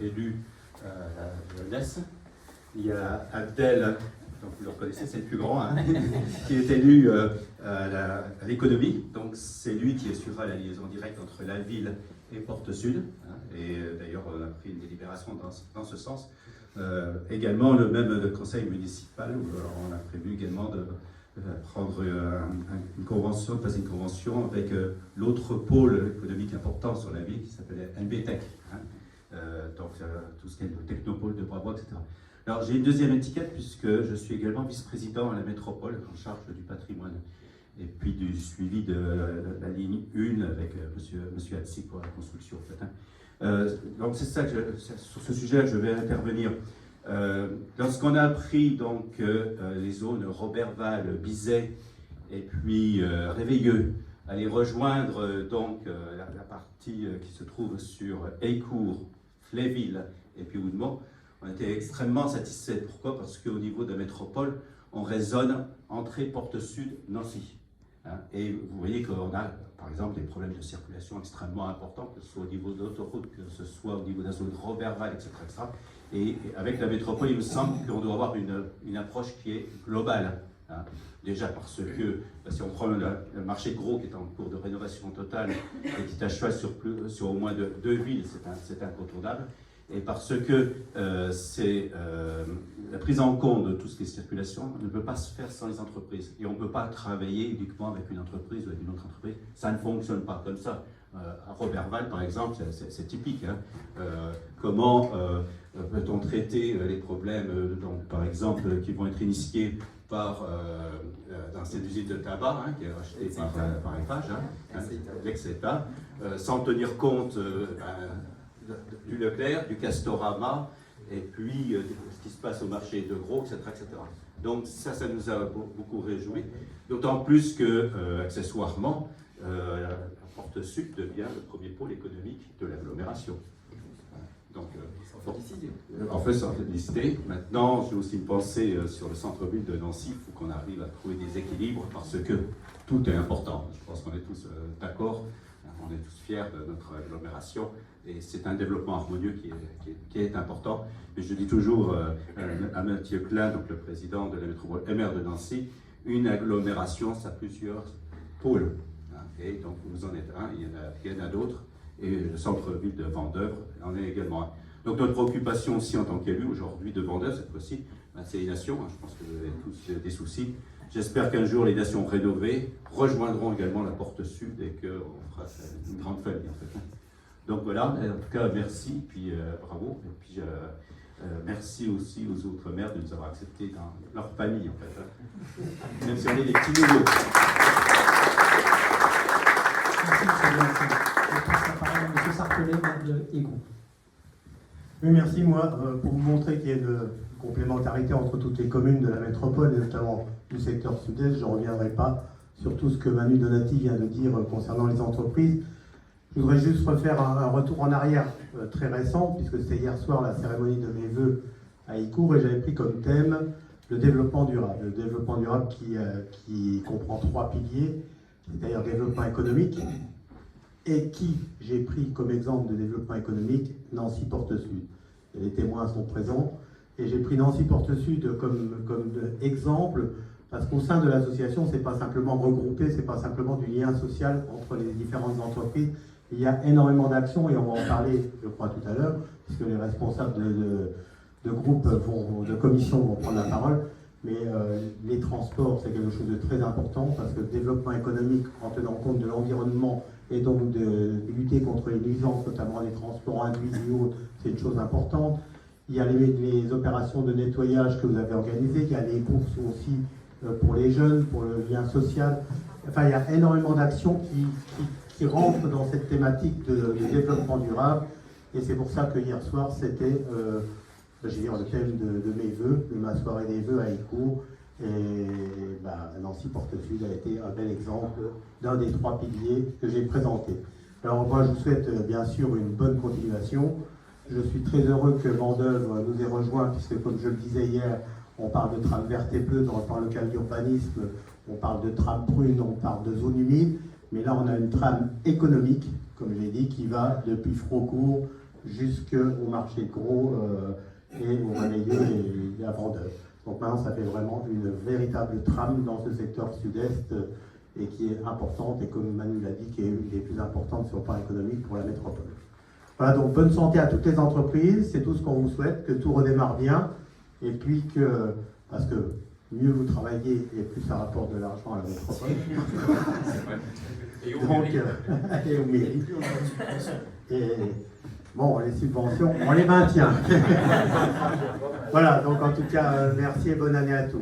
élu à la jeunesse. Il y a Abdel, donc vous le reconnaissez, c'est le plus grand, hein, qui est élu à l'économie. Donc c'est lui qui assurera la liaison directe entre la ville et Porte Sud. Hein, et d'ailleurs, on a pris une délibération dans ce sens. Également, le même conseil municipal, où on a prévu également de prendre une convention, de passer une convention avec l'autre pôle économique important sur la ville qui s'appelait NBTech. Hein. Donc tout ce qui est le technopôle de Bravois, etc. Alors j'ai une deuxième étiquette puisque je suis également vice-président à la métropole en charge du patrimoine et puis du suivi de la ligne 1 avec monsieur Hatsi pour la construction. En fait, hein. Donc c'est ça que sur ce sujet je vais intervenir. Lorsqu'on a appris donc les zones Roberval, Bizet et puis Réveilleux allaient rejoindre donc la partie qui se trouve sur Écourt, Fléville et puis Oudemont, on était extrêmement satisfaits. Pourquoi? Parce qu'au niveau de la métropole, on raisonne entrée Porte Sud, Nancy. Hein, et vous voyez qu'on a, par exemple, des problèmes de circulation extrêmement importants, que ce soit au niveau de l'autoroute, que ce soit au niveau de la zone Roberval, etc., etc. Et avec la métropole, il me semble qu'on doit avoir une approche qui est globale. Hein. Déjà parce que, si on prend le marché de Gros qui est en cours de rénovation totale et qui est à cheval sur au moins deux villes, c'est incontournable. Et parce que la prise en compte de tout ce qui est circulation ne peut pas se faire sans les entreprises. Et on ne peut pas travailler uniquement avec une entreprise ou avec une autre entreprise. Ça ne fonctionne pas comme ça. À Roberval, par exemple, c'est typique. Hein. Comment peut-on traiter les problèmes, donc, par exemple, qui vont être initiés dans cette usine de tabac, hein, qui est rachetée par Eiffage, hein, avec CETA, sans tenir compte du Leclerc, du Castorama, et puis ce qui se passe au marché de Gros, etc. etc. Donc ça nous a beaucoup réjouis, d'autant plus que, accessoirement, la Porte Sud devient le premier pôle économique de l'agglomération. Donc, en fait, sans féliciter. Maintenant, j'ai aussi une pensée sur le centre-ville de Nancy. Il faut qu'on arrive à trouver des équilibres parce que tout est important. Je pense qu'on est tous d'accord. On est tous fiers de notre agglomération et c'est un développement harmonieux qui est important. Et je dis toujours à Mathieu Klein, donc le président de la métropole et maire de Nancy, une agglomération, ça a plusieurs pôles. Hein, et donc vous en êtes un, il y en a d'autres. Et le centre-ville de Vendeuvre en est également un. Donc notre préoccupation aussi en tant qu'élu aujourd'hui de Vendeuvre, cette fois-ci, c'est les nations. Hein, je pense que vous avez tous des soucis. J'espère qu'un jour les nations rénovées rejoindront également la Porte Sud et qu'on fera une grande famille en fait. Donc voilà, en tout cas merci, puis bravo, et puis merci aussi aux autres maires de nous avoir acceptés dans leur famille en fait, hein. Même si on est des petits nouveaux. Monsieur Sartelet, maire de Égout. Oui, merci. Moi, pour vous montrer qu'il y a une complémentarité entre toutes les communes de la métropole, et notamment du secteur sud-est, je ne reviendrai pas sur tout ce que Manu Donati vient de dire concernant les entreprises. Je voudrais juste refaire un retour en arrière très récent, puisque c'était hier soir la cérémonie de mes vœux à Écourt, et j'avais pris comme thème le développement durable. Le développement durable qui comprend 3 piliers, c'est-à-dire développement économique, et qui j'ai pris comme exemple de développement économique Nancy Porte Sud. Et les témoins sont présents. Et j'ai pris Nancy Porte Sud comme exemple, parce qu'au sein de l'association, c'est pas simplement regroupé, c'est pas simplement du lien social entre les différentes entreprises. Il y a énormément d'actions, et on va en parler, je crois, tout à l'heure, puisque les responsables de groupes, de commission vont prendre la parole. Mais les transports, c'est quelque chose de très important, parce que le développement économique, en tenant compte de l'environnement, et donc de lutter contre les nuisances, notamment les transports induits et autres, c'est une chose importante. Il y a les opérations de nettoyage que vous avez organisées, il y a les bourses aussi pour les jeunes, pour le lien social. Enfin, il y a énormément d'actions qui rentrent dans cette thématique de développement durable. Et c'est pour ça que hier soir, c'était le thème de mes vœux, de ma soirée des vœux à Écourt. Et Nancy Porte Sud a été un bel exemple d'un des 3 piliers que j'ai présentés. Alors moi, je vous souhaite bien sûr une bonne continuation. Je suis très heureux que Vendeuvre nous ait rejoints, puisque comme je le disais hier, on parle de trame verte et bleue dans le plan local d'urbanisme, on parle de trame brune, on parle de zone humide, mais là on a une trame économique, comme je l'ai dit, qui va depuis Frocourt jusqu'au marché de gros et aux relayeurs et à vendeurs. Donc maintenant, ça fait vraiment une véritable trame dans ce secteur sud-est et qui est importante, et comme Manu l'a dit, qui est une des plus importantes sur le plan économique pour la métropole. Voilà, donc bonne santé à toutes les entreprises, c'est tout ce qu'on vous souhaite, que tout redémarre bien, et puis que, parce que mieux vous travaillez et plus ça rapporte de l'argent à la métropole. Et au Donc, mairie. et au mairie. Et bon, les subventions, on les maintient. Voilà, donc en tout cas, merci et bonne année à tous.